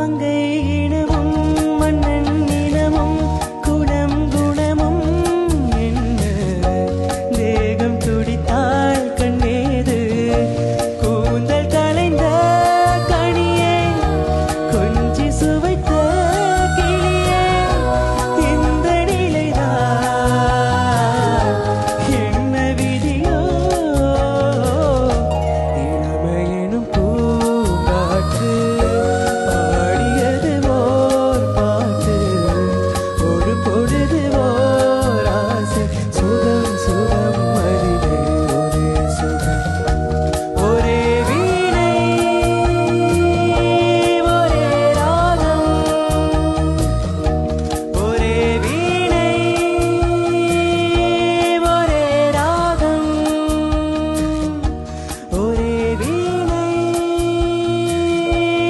மங்கை இனமும் மன்னன் நிலமும் குணம் குணமும் என்ன தேகம் துடித்தாள் கண்ணேது கூந்தல் கலைந்த கனியே கொஞ்சி சுவை